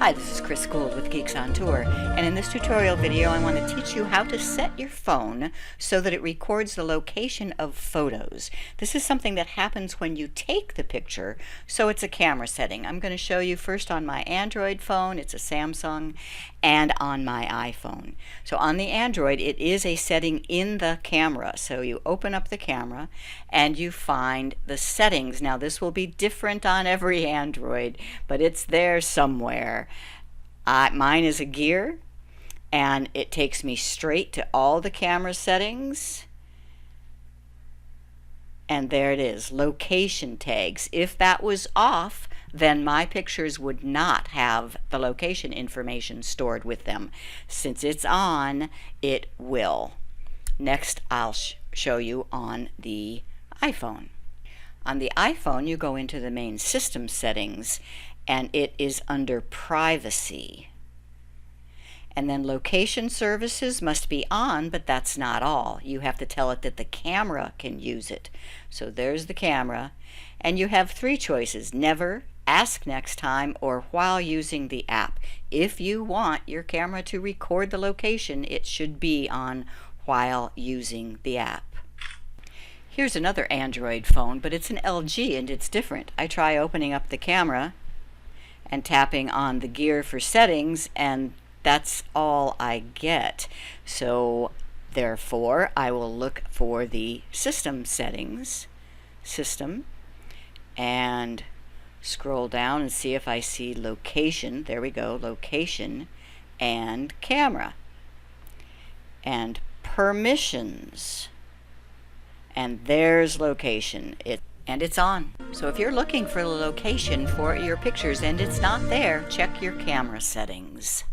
Hi, this is Guld with Geeks on Tour, and in this tutorial video I want to teach you how to set your phone so that it records the location of photos. This is something that happens when you take the picture, so it's a camera setting. I'm going to show you first on my Android phone, it's a Samsung, and on my iPhone. So on the Android it is a setting in the camera, so you open up the camera and you find the settings. Now this will be different on every Android, but it's there somewhere. Mine is a gear, and it takes me straight to all the camera settings, and there it is, location tags. If that was off, then my pictures would not have the location information stored with them. Since it's on, it will. Next, I'll show you on the iPhone. On the iPhone, you go into the main system settings, and it is under privacy. And then location services must be on, but that's not all. You have to tell it that the camera can use it. So there's the camera, and you have three choices: never, ask next time, or while using the app. If you want your camera to record the location, it should be on while using the app. Here's another Android phone, but it's an LG and it's different. I try opening up the camera and tapping on the gear for settings, and that's all I get. So therefore I will look for the system settings, system, and scroll down and see if I see location. There we go, location and camera, and permissions, and there's location. And it's on. So if you're looking for the location for your pictures and it's not there, check your camera settings.